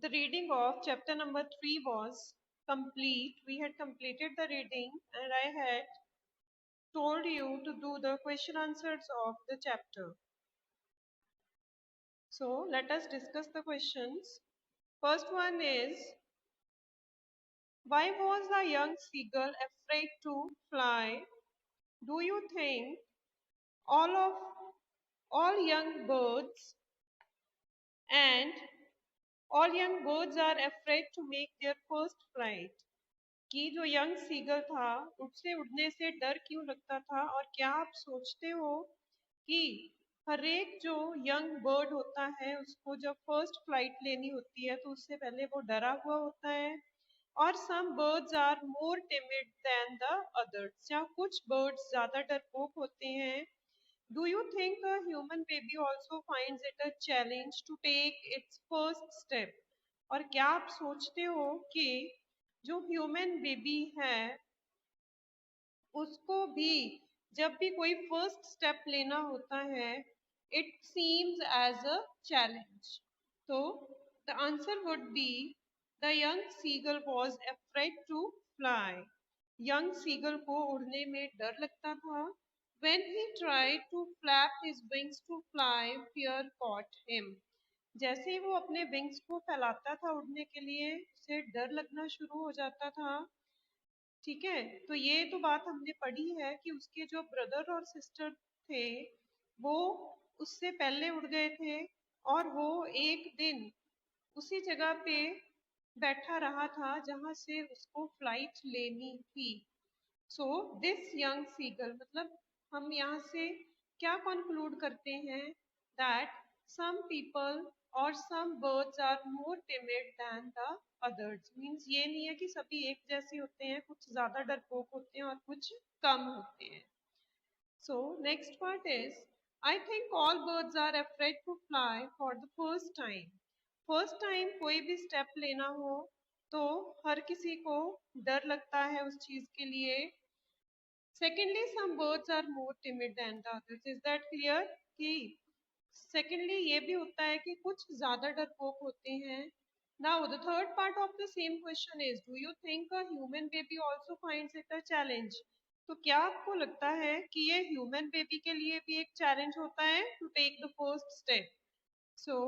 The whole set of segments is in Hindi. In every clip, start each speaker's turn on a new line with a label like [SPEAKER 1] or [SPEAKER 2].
[SPEAKER 1] The reading of chapter number 3 was complete. We had completed the reading and I had told you to do the question answers of the chapter. So let us discuss the questions. First one is, why was the young seagull afraid to fly? Do you think all young birds and all young birds are afraid to make their first flight? कि जो यंग सीगर था उससे उड़ने से डर क्यों लगता था, और क्या आप सोचते हो कि हर एक जो यंग बर्ड होता है उसको जब फर्स्ट फ्लाइट लेनी होती है तो उससे पहले वो डरा हुआ होता है, और some birds are more timid than the others, या कुछ बर्ड्स ज्यादा डरपोक होते हैं. Do you think a human baby also finds it a challenge to take its first step? और क्या आप सोचते हो कि जो ह्यूमन बेबी है उसको भी जब भी कोई फर्स्ट स्टेप लेना होता है it seems as a challenge? तो the answer would be the young seagull was afraid to fly. Young seagull को उड़ने में डर लगता था. When he tried to flap his wings to fly, fear caught him. जैसे ही वो अपने विंग्स को फैलाता था उड़ने के लिए उसे डर लगना शुरू हो जाता था. ठीक है, तो ये तो बात हमने पढ़ी है कि उसके जो ब्रदर और सिस्टर थे वो उससे पहले उड़ गए थे और वो एक दिन उसी जगह पे बैठा रहा था जहां से उसको फ्लाइट लेनी थी. सो दिस यंग सीगल, मतलब हम यहाँ से क्या कंक्लूड करते हैं दैट सम पीपल और some birds are more timid than the others. Means ये नहीं है कि सभी एक जैसे होते हैं, कुछ ज्यादा डरपोक होते हैं और कुछ कम होते हैं. So next part is, I think all birds are afraid to fly for the first time. First time कोई भी स्टेप लेना हो तो हर किसी को डर लगता है उस चीज के लिए. Secondly, some birds are more timid than the others. Is that clear? कि secondly ये भी होता है कि कुछ ज्यादा डरपोक होते हैं. Now the third part of the same question is, do you think a human baby also finds it a challenge? तो क्या आपको लगता है कि ये ह्यूमन बेबी के लिए भी एक चैलेंज होता है to take the first step? So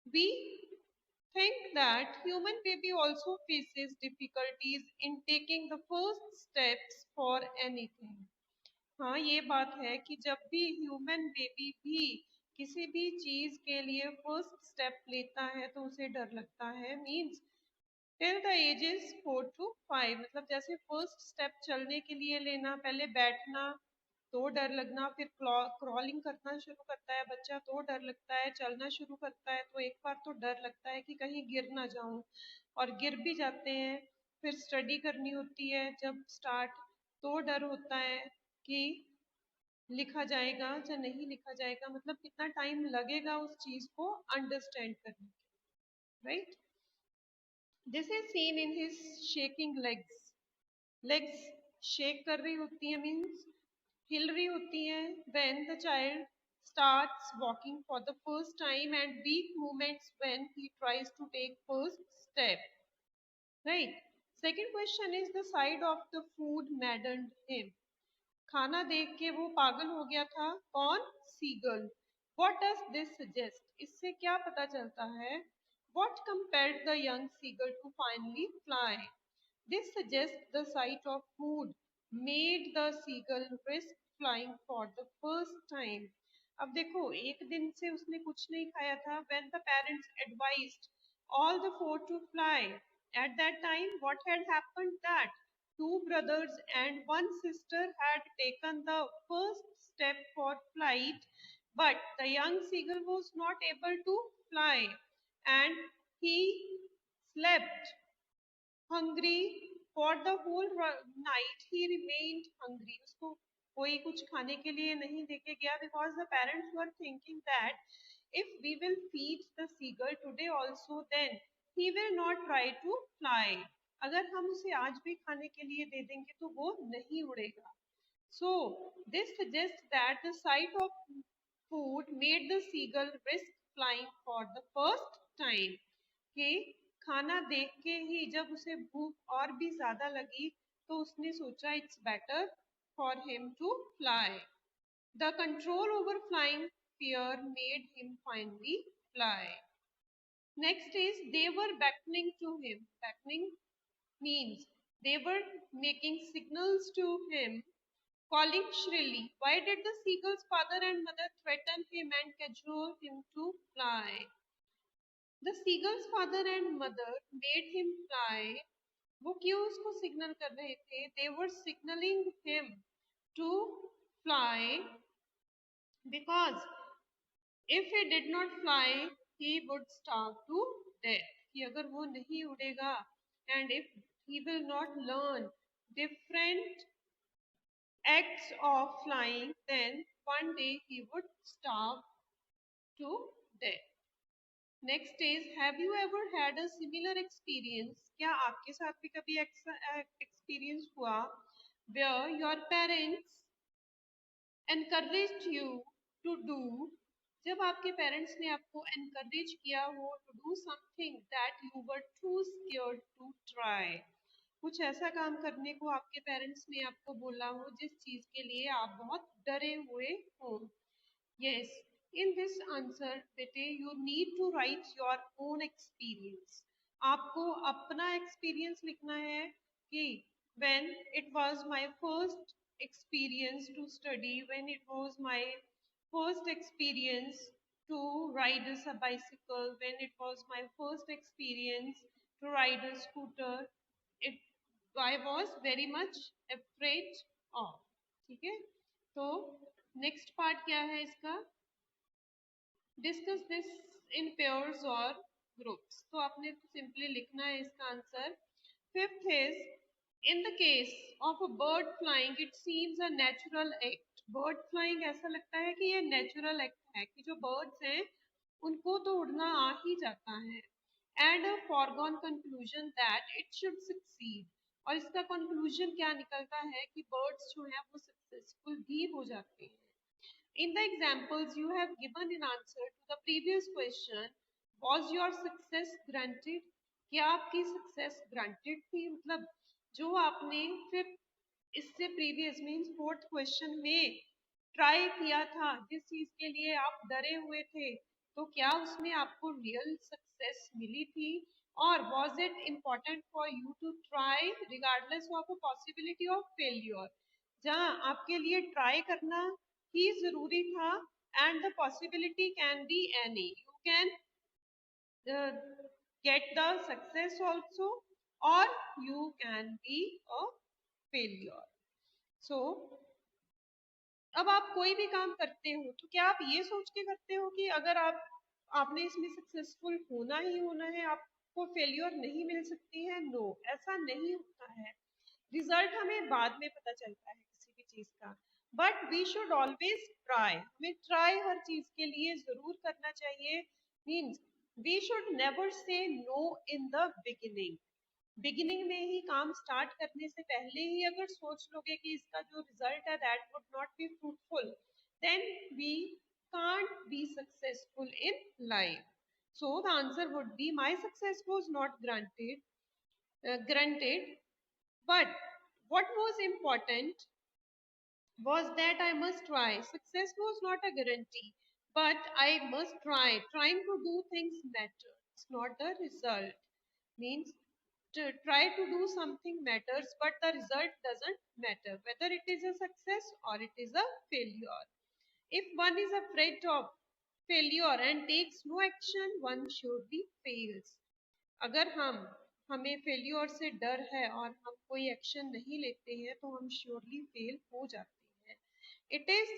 [SPEAKER 1] we think that human baby also faces difficulties in taking the first steps for anything. हाँ, ये बात है कि जब भी ह्यूमन बेबी भी किसी भी चीज के लिए फर्स्ट स्टेप लेता है तो उसे डर लगता है. Means till the ages 4 to 5, मतलब जैसे फर्स्ट स्टेप चलने के लिए लेना, पहले बैठना तो डर लगना, फिर क्रॉलिंग करना शुरू करता है बच्चा तो डर लगता है, चलना शुरू करता है तो एक बार तो डर लगता है कि कहीं गिर ना जाऊं, और गिर भी जाते हैं. फिर स्टडी करनी होती है जब स्टार्ट तो डर होता है कि लिखा जाएगा या नहीं लिखा जाएगा, मतलब कितना टाइम लगेगा उस चीज को अंडरस्टैंड करने के, right? This is seen in his shaking legs. Legs shake कर रही होती है, मीन्स हिल रही होती हैं. when the child starts walking for the first time and weak movements when he tries to take first step, right? Second question is, the sight of the food maddened him. खाना देख के वो पागल हो गया था. कौन? Seagull. what does this suggest? इससे क्या पता चलता है? what compelled the young seagull to finally fly? This suggests the sight of food made the seagull risk flying for the first time. अब देखो, एक दिन से उसने कुछ नहीं खाया था. When the parents advised all the four to fly, at that time what had happened that two brothers and one sister had taken the first step for flight, but the young seagull was not able to fly and he slept hungry for the whole night. He remained hungry. उसको कोई कुछ खाने के लिए नहीं देके गया, because the parents were thinking that if we will feed the seagull today also, then he will not try to fly. अगर हम उसे आज भी खाने के लिए दे देंगे तो वो नहीं उड़ेगा. So this suggests that the sight of food made the seagull risk flying for the first time. कि खाना देख के ही जब उसे भूख और भी ज्यादा लगी तो उसने सोचा it's better for him to fly. The control over flying fear made him finally fly. Next is they were beckoning to him. Beckoning means they were making signals to him, calling shrilly. Why did the seagull's father and mother threaten him and cajole him to fly? The seagull's father and mother made him fly. वो क्यों उसको सिग्नल कर रहे थे? They were signaling him to fly because if he did not fly, he would starve to death. कि अगर वो नहीं उड़ेगा and if he will not learn different acts of flying, then one day he would starve to death. Next is, have you ever had a similar experience? क्या आपके साथ भी कभी experience हुआ where your parents encouraged you to do, जब आपके पेरेंट्स ने आपको encourage किया हो to do something that you were too scared to try? कुछ ऐसा काम करने को आपके पेरेंट्स ने आपको बोला हो जिस चीज के लिए आप बहुत डरे हुए हो. Yes, in this answer, बेटे, you need to write your own experience. आपको अपना experience लिखना है कि when it was my first experience to study, when it was my first experience to ride a bicycle, when it was my first experience to ride a scooter, it I was very much afraid of. ठीक है, तो नेक्स्ट पार्ट क्या है इसका? डिस्कस दिस इन पेयर्स और ग्रुप्स. तो आपने सिंपली लिखना है इसका answer. Fifth is, in the case of a bird flying it seems a natural act. Bird flying ऐसा लगता है कि ये नेचुरल एक्ट है, कि जो बर्ड्स हैं उनको तो उड़ना आ ही जाता है. And a foregone conclusion that it should succeed. और इसका कंक्लूजन क्या निकलता है कि बर्ड्स जो है वो सक्सेसफुल भी हो जाते हैं. In the examples you have given in answer to the previous question, was your success granted? क्या आपकी success granted थी? मतलब जो आपने फिर इससे previous means fourth question में try किया था, जिस चीज के लिए आप डरे हुए थे, तो क्या उसमें आपको real success मिली थी? और was it important for you to try regardless of a possibility of failure? जहाँ आपके लिए try करना ही जरूरी था and the possibility can be any. You can get the success also or you can be a failure. So अब आप कोई भी काम करते हो तो क्या आप ये सोच के करते हो कि अगर आपने इसमें सक्सेसफुल होना ही होना है, आपको फेलियर नहीं मिल सकती है? नो, ऐसा नहीं होता है. रिजल्ट हमें बाद में पता चलता है किसी भी चीज का, but we should always try. हमें ट्राई हर चीज के लिए जरूर करना चाहिए. Means we should never say no in the beginning. Beginning में ही काम स्टार्ट करने से पहले ही अगर सोच लोगे कि इसका जो रिजल्ट है that would not be fruitful, then we can't be successful in life. So the answer would be my success was not granted, but what was important was that I must try. Success was not a guarantee, but I must try. Trying to do things matters, not the result. Means to try to do something matters, but the result doesn't matter, whether it is a success or it is a failure. If one is afraid of failure and takes no action, one surely fails. अगर हमें फेल्योर से डर है और हम कोई एक्शन नहीं लेते हैं तो हम श्योरली फेल हो जाते हैं. It is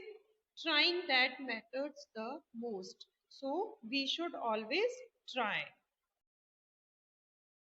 [SPEAKER 1] trying that matters the most, so we should always try.